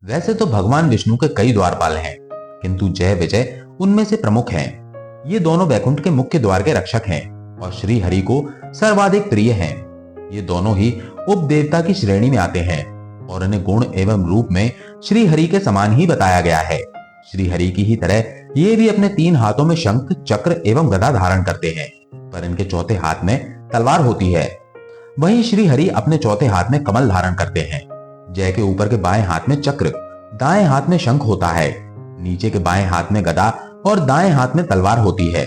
वैसे तो भगवान विष्णु के कई द्वारपाल हैं, किंतु जय विजय उनमें से प्रमुख हैं। ये दोनों वैकुंठ के मुख्य द्वार के रक्षक हैं और श्री हरि को सर्वाधिक प्रिय हैं। ये दोनों ही उप देवता की श्रेणी में आते हैं और इन्हें गुण एवं रूप में श्री हरि के समान ही बताया गया है। श्री हरि की ही तरह ये भी अपने 3 हाथों में शंख, चक्र एवं गदा धारण करते हैं, पर इनके चौथे हाथ में तलवार होती है। वहीं श्री हरि अपने चौथे हाथ में कमल धारण करते हैं। जय के ऊपर के बाएं हाथ में चक्र, दाएं हाथ में शंख होता है, नीचे के बाएं हाथ में गदा और दाएं हाथ में तलवार होती है।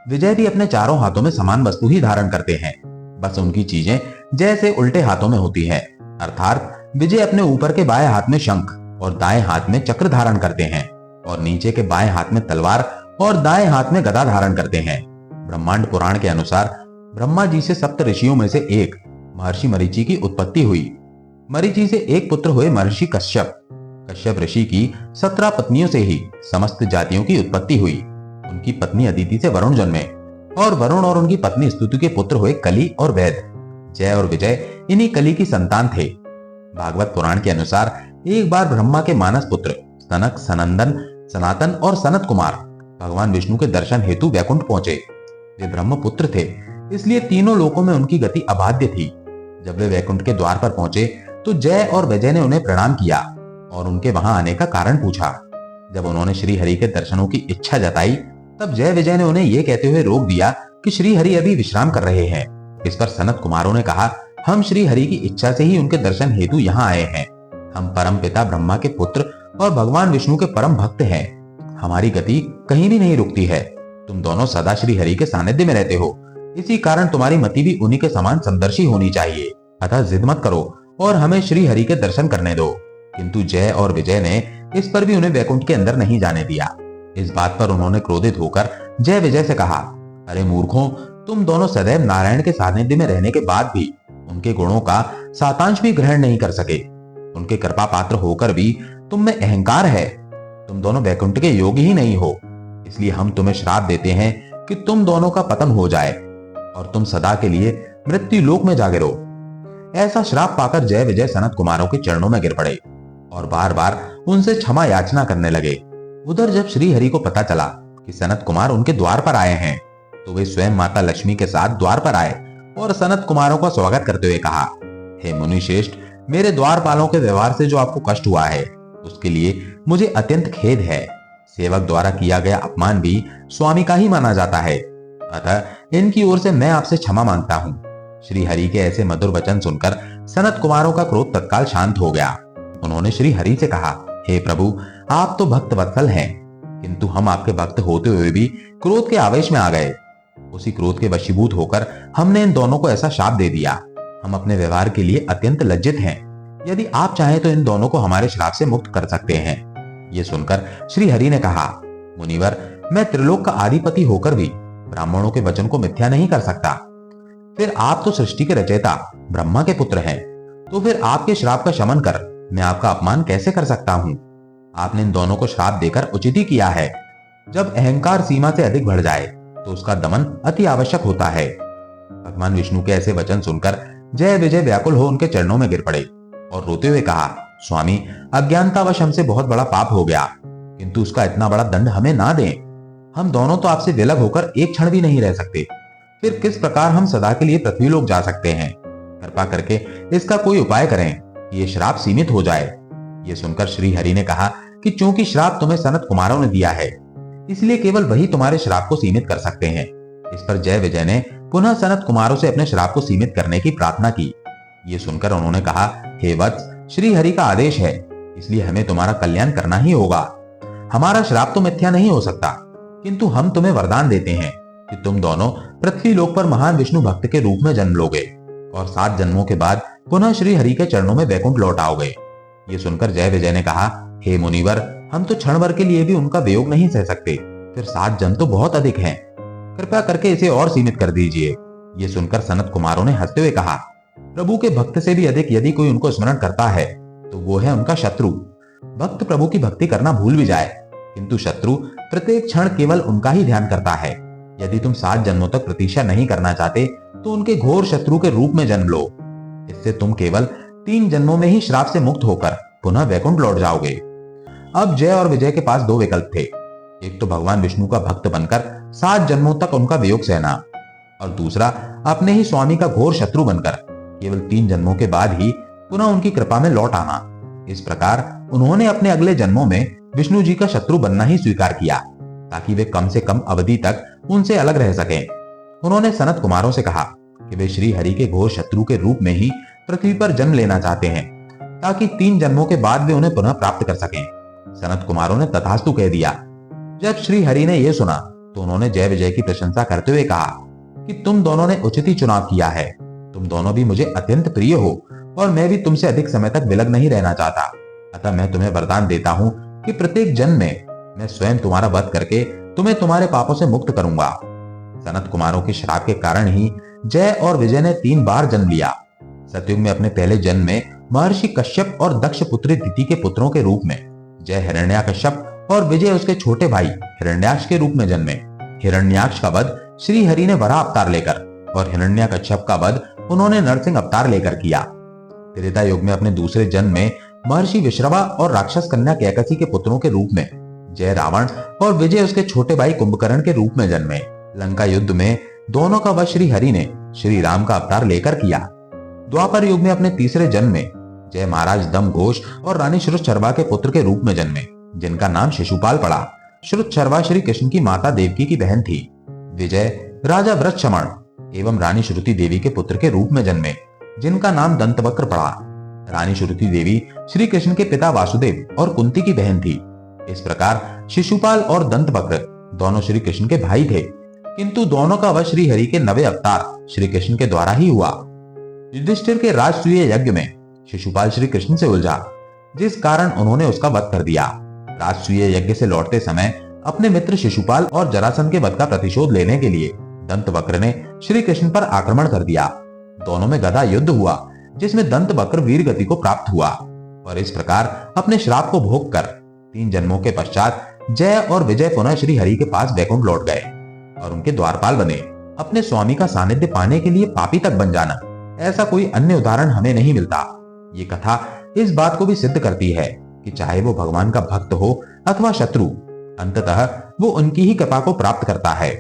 विजय भी अपने चारों हाथों में समान वस्तु ही धारण करते हैं, बस उनकी चीजें जय से उल्टे हाथों में होती हैं। अर्थात विजय अपने ऊपर के बाएं हाथ में शंख और दाएं हाथ में चक्र धारण करते हैं और नीचे के बाएं हाथ में तलवार और दाएं हाथ में गदा धारण करते हैं। ब्रह्मांड पुराण के अनुसार ब्रह्मा जी से सप्त ऋषियों में से एक महर्षि मरीचि की उत्पत्ति हुई। मरीचि से एक पुत्र हुए महर्षि कश्यप। कश्यप ऋषि की 17 पत्नियों से ही समस्त जातियों की उत्पत्ति हुई। उनकी पत्नी अदिति से वरुण जन्मे और वरुण और उनकी पत्नी स्तुति के पुत्र हुए कली और वैद। जय और विजय इन्हीं कली की संतान थे। भागवत पुराण के अनुसार एक बार ब्रह्मा के मानस पुत्र सनक, सनंदन, सनातन और सनत कुमार भगवान विष्णु के दर्शन हेतु वैकुंठ पहुंचे। वे ब्रह्मपुत्र थे, इसलिए तीनों लोकों में उनकी गति अबाध्य थी। जब वे वैकुंठ के द्वार पर पहुंचे तो जय और विजय ने उन्हें प्रणाम किया और उनके वहां आने का कारण पूछा। जब उन्होंने श्री हरि के दर्शनों की इच्छा जताई, तब जय विजय ने उन्हें यह कहते हुए रोक दिया कि श्री हरि अभी विश्राम कर रहे हैं। इस पर सनत कुमारों ने कहा, हम श्री हरि की इच्छा से ही उनके दर्शन हेतु यहाँ आए हैं। हम परम पिता ब्रह्मा के पुत्र और भगवान विष्णु के परम भक्त हैं। हमारी गति कहीं भी नहीं रुकती है। तुम दोनों सदा श्री हरि के सानिध्य में रहते हो, इसी कारण तुम्हारी मति भी उन्हीं के समान समदर्शी होनी चाहिए। अतः जिद मत करो और हमें श्री हरि के दर्शन करने दो। किंतु जय और विजय ने इस पर भी उन्हें वैकुंठ के अंदर नहीं जाने दिया। इस बात पर उन्होंने क्रोधित होकर जय विजय से कहा, अरे मूर्खों, तुम दोनों सदैव नारायण के सानिध्य में रहने के बाद भी उनके गुणों का सातांश भी ग्रहण नहीं कर सके। उनके कृपा पात्र होकर भी तुम में अहंकार है। तुम दोनों वैकुंठ के योगी ही नहीं हो, इसलिए हम तुम्हें श्राप देते हैं कि तुम दोनों का पतन हो जाए और तुम सदा के लिए मृत्यु लोक में जा गिरो। ऐसा श्राप पाकर जय विजय सनत कुमारों के चरणों में गिर पड़े और बार बार उनसे क्षमा याचना करने लगे। उधर जब श्री हरि को पता चला कि सनत कुमार उनके द्वार पर आए हैं, तो वे स्वयं माता लक्ष्मी के साथ द्वार पर आए और सनत कुमारों का स्वागत करते हुए कहा, हे मुनि श्रेष्ठ, मेरे द्वारपालों के व्यवहार से जो आपको कष्ट हुआ है उसके लिए मुझे अत्यंत खेद है। सेवक द्वारा किया गया अपमान भी स्वामी का ही माना जाता है, अतः इनकी ओर से मैं आपसे क्षमा मांगता हूँ। श्री हरि के ऐसे मधुर वचन सुनकर सनत कुमारों का क्रोध तत्काल शांत हो गया। उन्होंने श्री हरि से कहा, हे प्रभु, आप तो भक्त वत्सल हैं, किंतु हम आपके भक्त होते हुए भी क्रोध के आवेश में आ गए। उसी क्रोध के वशीभूत होकर हमने इन दोनों को ऐसा शाप दे दिया। हम अपने व्यवहार के लिए अत्यंत लज्जित हैं। यदि आप चाहें तो इन दोनों को हमारे श्राप से मुक्त कर सकते हैं। ये सुनकर श्री हरि ने कहा, मुनिवर, मैं त्रिलोक का आधिपति होकर भी ब्राह्मणों के वचन को मिथ्या नहीं कर सकता। फिर आप तो सृष्टि के रचयिता ब्रह्मा के पुत्र हैं, तो फिर आपके श्राप का शमन कर मैं आपका अपमान कैसे कर सकता हूं? आपने इन दोनों को श्राप देकर उचित ही किया है। जब अहंकार सीमा से अधिक बढ़ जाए तो उसका दमन अति आवश्यक होता है। भगवान विष्णु के ऐसे वचन सुनकर जय विजय व्याकुल हो उनके चरणों में गिर पड़े और रोते हुए कहा, स्वामी, अज्ञानतावश हमसे बहुत बड़ा पाप हो गया, किंतु उसका इतना बड़ा दंड हमें ना दें। हम दोनों तो आपसे विलग होकर एक क्षण भी नहीं रह सकते, फिर किस प्रकार हम सदा के लिए पृथ्वी लोक जा सकते हैं? कृपा करके इसका कोई उपाय करें कि ये श्राप सीमित हो जाए। ये सुनकर श्री हरि ने कहा कि चूंकि श्राप तुम्हें सनत कुमारों ने दिया है, इसलिए केवल वही तुम्हारे श्राप को सीमित कर सकते हैं। इस पर जय विजय ने पुनः सनत कुमारों से अपने श्राप को सीमित करने की प्रार्थना की। ये सुनकर उन्होंने कहा, हे वत्स, श्री हरि का आदेश है, इसलिए हमें तुम्हारा कल्याण करना ही होगा। हमारा श्राप तो मिथ्या नहीं हो सकता, किंतु हम तुम्हें वरदान देते हैं कि तुम दोनों पृथ्वी लोक पर महान विष्णु भक्त के रूप में जन्म लोगे और 7 जन्मों के बाद पुनः श्री हरि के चरणों में वैकुंठ लौट आओगे। ये सुनकर जय विजय ने कहा, हे मुनिवर, हम तो क्षण भर के लिए भी उनका वियोग नहीं सह सकते, फिर 7 जन्म तो बहुत अधिक हैं। कृपया करके इसे और सीमित कर दीजिए। ये सुनकर सनत कुमारों ने हंसते हुए कहा, प्रभु के भक्त से भी अधिक यदि कोई उनको स्मरण करता है तो वो है उनका शत्रु। भक्त प्रभु की भक्ति करना भूल भी जाए, किंतु शत्रु प्रत्येक क्षण केवल उनका ही ध्यान करता है। यदि तुम 7 जन्मों तक प्रतीक्षा नहीं करना चाहते तो उनके घोर शत्रु के रूप में जन्म लो। इससे तुम केवल 3 जन्मों में ही श्राप से मुक्त होकर पुनः वैकुंठ लौट जाओगे। अब जय और विजय के पास दो विकल्प थे। एक तो भगवान विष्णु का भक्त बनकर 7 जन्मों तक उनका वियोग सहना, और दूसरा अपने ही स्वामी का घोर शत्रु बनकर केवल 3 जन्मों के बाद ही पुनः उनकी कृपा में लौट आना। इस प्रकार उन्होंने अपने अगले जन्मों में विष्णु जी का शत्रु बनना ही स्वीकार किया, ताकि वे कम से कम अवधि तक उनसे अलग रह सकें। उन्होंने सनत कुमारों से कहा कि वे श्री हरि के घोर शत्रु के रूप में ही पृथ्वी पर जन्म लेना चाहते हैं, ताकि 3 जन्मों के बाद वे उन्हें पुनः प्राप्त कर सकें। सनत कुमारों ने तथास्तु कह दिया। जब श्री हरि ने यह सुना तो उन्होंने जय विजय की प्रशंसा करते हुए कहा कि तुम दोनों ने उचित ही चुनाव किया है। तुम दोनों भी मुझे अत्यंत प्रिय हो और मैं भी तुमसे अधिक समय तक विलग नहीं रहना चाहता। अतः मैं तुम्हें वरदान देता हूँ कि प्रत्येक जन्म में मैं स्वयं तुम्हारा वध करके तुम्हें तुम्हारे पापों से मुक्त करूंगा। सनत कुमारों के श्राप के कारण ही जय और विजय ने 3 बार जन्म लिया। सतयुग में अपने पहले जन्म में महर्षि कश्यप और दक्ष पुत्री दिति के पुत्रों के रूप में, जय हिरण्याकश्यप और विजय उसके छोटे भाई हिरण्याक्ष के रूप में जन्मे। हिरण्याक्ष का वध श्री हरि ने वराह अवतार लेकर और हिरण्याकश्यप का वध उन्होंने नरसिंह अवतार लेकर किया। त्रेता युग में अपने दूसरे जन्म में महर्षि विश्रवा और राक्षस कन्या कैकसी के पुत्रों के रूप में जय रावण और विजय उसके छोटे भाई कुंभकर्ण के रूप में जन्मे। लंका युद्ध में दोनों का वध श्री हरि ने श्री राम का अवतार लेकर किया। द्वापर युग में अपने तीसरे जन्म में जय महाराज दम घोष और रानी श्रुतशर्वा के पुत्र के रूप में जन्मे, जिनका नाम शिशुपाल पड़ा। श्रुतशर्वा श्री कृष्ण की माता देवकी की बहन थी। विजय राजा वृषचमण एवं रानी श्रुति देवी के पुत्र के रूप में जन्मे, जिनका नाम दंतवक्र पड़ा। रानी श्रुति देवी श्री कृष्ण के पिता वासुदेव और कुंती की बहन थी। इस प्रकार शिशुपाल और दंतवक्र दोनों श्री कृष्ण के भाई थे, किंतु दोनों का वध श्री हरि के नवे अवतार श्री कृष्ण के द्वारा ही हुआ। युधिष्ठिर के राजसूय यज्ञ में शिशुपाल श्री कृष्ण से उलझा, जिस कारण उन्होंने उसका वध कर दिया। राजसूय यज्ञ से लौटते समय अपने मित्र शिशुपाल और जरासंध के वध का प्रतिशोध लेने के लिए दंतवक्र ने श्री कृष्ण पर आक्रमण कर दिया। दोनों में गदा युद्ध हुआ, जिसमें दंतवक्र वीर गति को प्राप्त हुआ और इस प्रकार अपने श्राप को भोग कर 3 जन्मों के पश्चात जय और विजय पुनः श्री हरि के पास वैकुंठ लौट गए और उनके द्वारपाल बने। अपने स्वामी का सानिध्य पाने के लिए पापी तक बन जाना, ऐसा कोई अन्य उदाहरण हमें नहीं मिलता। ये कथा इस बात को भी सिद्ध करती है कि चाहे वो भगवान का भक्त हो अथवा शत्रु, अंततः वो उनकी ही कृपा को प्राप्त करता है।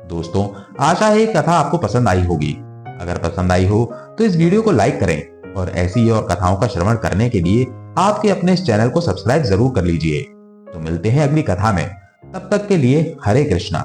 दोस्तों, आशा है ये कथा आपको पसंद आई होगी। अगर पसंद आई हो तो इस वीडियो को लाइक करें और ऐसी और कथाओं का श्रवण करने के लिए आपके अपने इस चैनल को सब्सक्राइब जरूर कर लीजिए। तो मिलते हैं अगली कथा में, तब तक के लिए हरे कृष्णा।